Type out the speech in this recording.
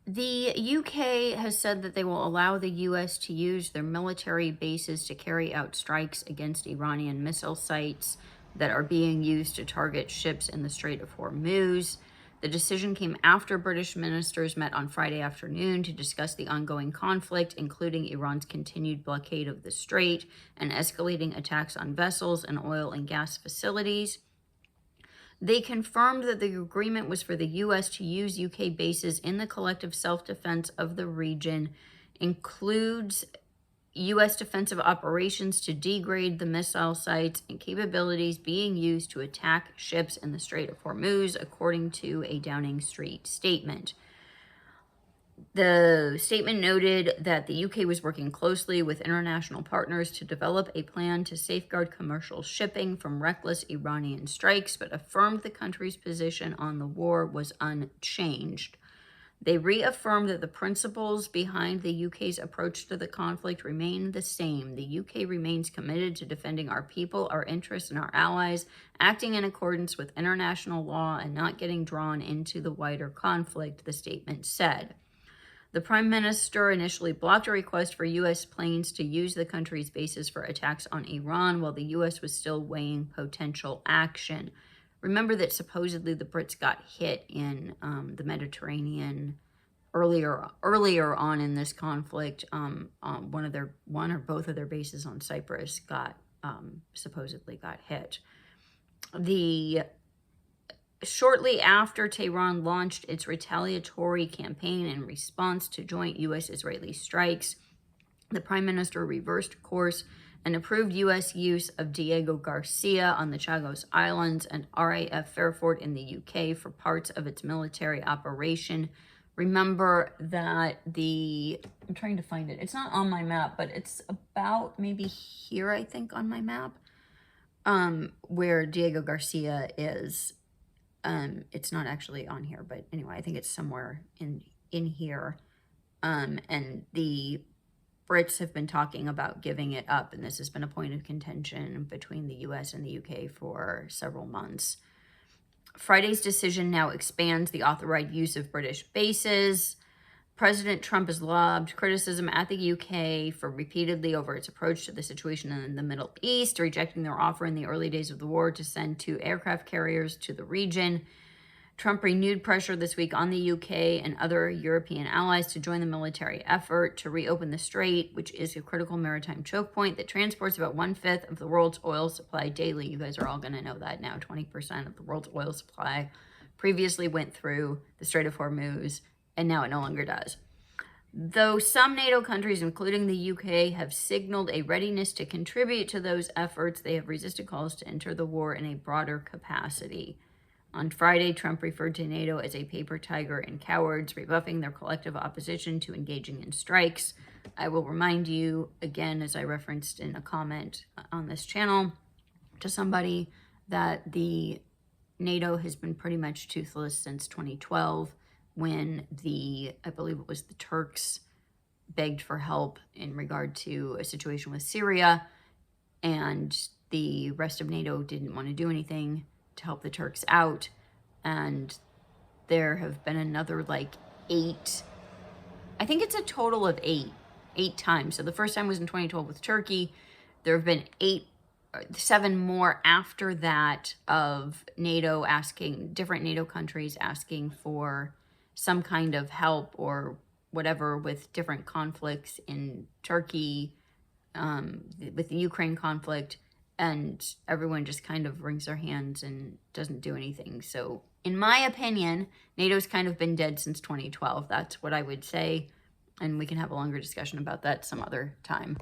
The UK has said that they will allow the US to use their military bases to carry out strikes against Iranian missile sites that are being used to target ships in the Strait of Hormuz. The decision came after British ministers met on Friday afternoon to discuss the ongoing conflict, including Iran's continued blockade of the strait and escalating attacks on vessels and oil and gas facilities. They confirmed that the agreement was for the U.S. to use UK bases in the collective self-defense of the region, includes U.S. defensive operations to degrade the missile sites and capabilities being used to attack ships in the Strait of Hormuz, according to a Downing Street statement. The statement noted that the UK was working closely with international partners to develop a plan to safeguard commercial shipping from reckless Iranian strikes, but affirmed the country's position on the war was unchanged. They reaffirmed that the principles behind the UK's approach to the conflict remain the same. The UK remains committed to defending our people, our interests, and our allies, acting in accordance with international law and not getting drawn into the wider conflict, the statement said. The Prime Minister initially blocked a request for U.S. planes to use the country's bases for attacks on Iran while the U.S. was still weighing potential action. Remember that supposedly the Brits got hit in the Mediterranean earlier on in this conflict. One or both of their bases on Cyprus supposedly got hit. Shortly after Tehran launched its retaliatory campaign in response to joint U.S.-Israeli strikes, the Prime Minister reversed course and approved U.S. use of Diego Garcia on the Chagos Islands and RAF Fairford in the UK for parts of its military operation. Remember that I'm trying to find it. It's not on my map, but it's about maybe here, I think, on my map, where Diego Garcia is. It's not actually on here, but anyway, I think it's somewhere in here. And the Brits have been talking about giving it up, and this has been a point of contention between the US and the UK for several months. Friday's decision now expands the authorized use of British bases. President Trump has lobbed criticism at the UK for repeatedly over its approach to the situation in the Middle East, rejecting their offer in the early days of the war to send 2 aircraft carriers to the region. Trump renewed pressure this week on the UK and other European allies to join the military effort to reopen the strait, which is a critical maritime choke point that transports about 1/5 of the world's oil supply daily. You guys are all going to know that now. 20% of the world's oil supply previously went through the Strait of Hormuz, and now it no longer does. Though some NATO countries, including the UK, have signaled a readiness to contribute to those efforts, they have resisted calls to enter the war in a broader capacity. On Friday, Trump referred to NATO as a paper tiger and cowards, rebuffing their collective opposition to engaging in strikes. I will remind you, again, as I referenced in a comment on this channel to somebody, that the NATO has been pretty much toothless since 2012, when I believe it was the Turks, begged for help in regard to a situation with Syria, and the rest of NATO didn't want to do anything to help the Turks out. And there have been another like 8, I think it's a total of 8 times. So the first time was in 2012 with Turkey. There have been 7 more after that of NATO different NATO countries asking for some kind of help or whatever with different conflicts in Turkey, with the Ukraine conflict, and everyone just kind of wrings their hands and doesn't do anything. So in my opinion, NATO's kind of been dead since 2012. That's what I would say, and we can have a longer discussion about that some other time.